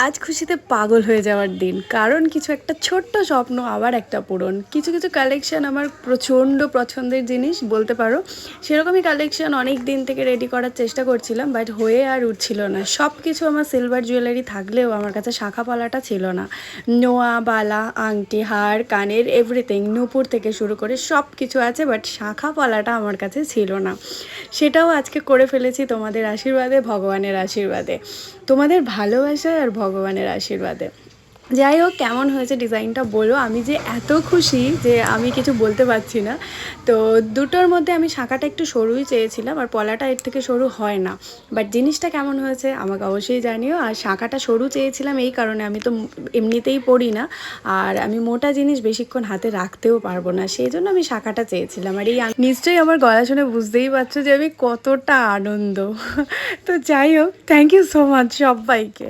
আজ খুশিতে পাগল হয়ে যাওয়ার দিন, কারণ কিছু একটা ছোট্ট স্বপ্ন আবার একটা পূরণ। কিছু কিছু কালেকশন আমার প্রচণ্ড পছন্দের জিনিস বলতে পারো। সেরকমই কালেকশন অনেক দিন থেকে রেডি করার চেষ্টা করছিলাম, বাট হয়ে আর উঠছিল না। সব কিছু আমার সিলভার জুয়েলারি থাকলেও আমার কাছে শাখা পলাটা ছিল না। নোয়া, বালা, আংটি, হার, কানের এভরিথিং, নূপুর থেকে শুরু করে সব কিছু আছে, বাট শাখা পলাটা আমার কাছে ছিল না। সেটাও আজকে করে ফেলেছি তোমাদের আশীর্বাদে, ভগবানের আশীর্বাদে, তোমাদের ভালোবাসায় আর ভগবানের আশীর্বাদে। যাই হোক, কেমন হয়েছে ডিজাইনটা বলো। আমি যে এত খুশি যে আমি কিছু বলতে পারছি না। তো দুটোর মধ্যে আমি শাখাটা একটু সরুই চেয়েছিলাম, আর পলাটা এর থেকে সরু হয় না। বাট জিনিসটা কেমন হয়েছে আমাকে অবশ্যই জানিও। আর শাখাটা সরু চেয়েছিলাম এই কারণে, আমি তো এমনিতেই পড়ি না, আর আমি মোটা জিনিস বেশিক্ষণ হাতে রাখতেও পারবো না, সেই জন্য আমি শাখাটা চেয়েছিলাম। আর এই নিশ্চয়ই আমার গলা শুনে বুঝতেই পারছো যে আমি কতটা আনন্দ। তো যাই হোক, থ্যাংক ইউ সো মাচ সবাইকে।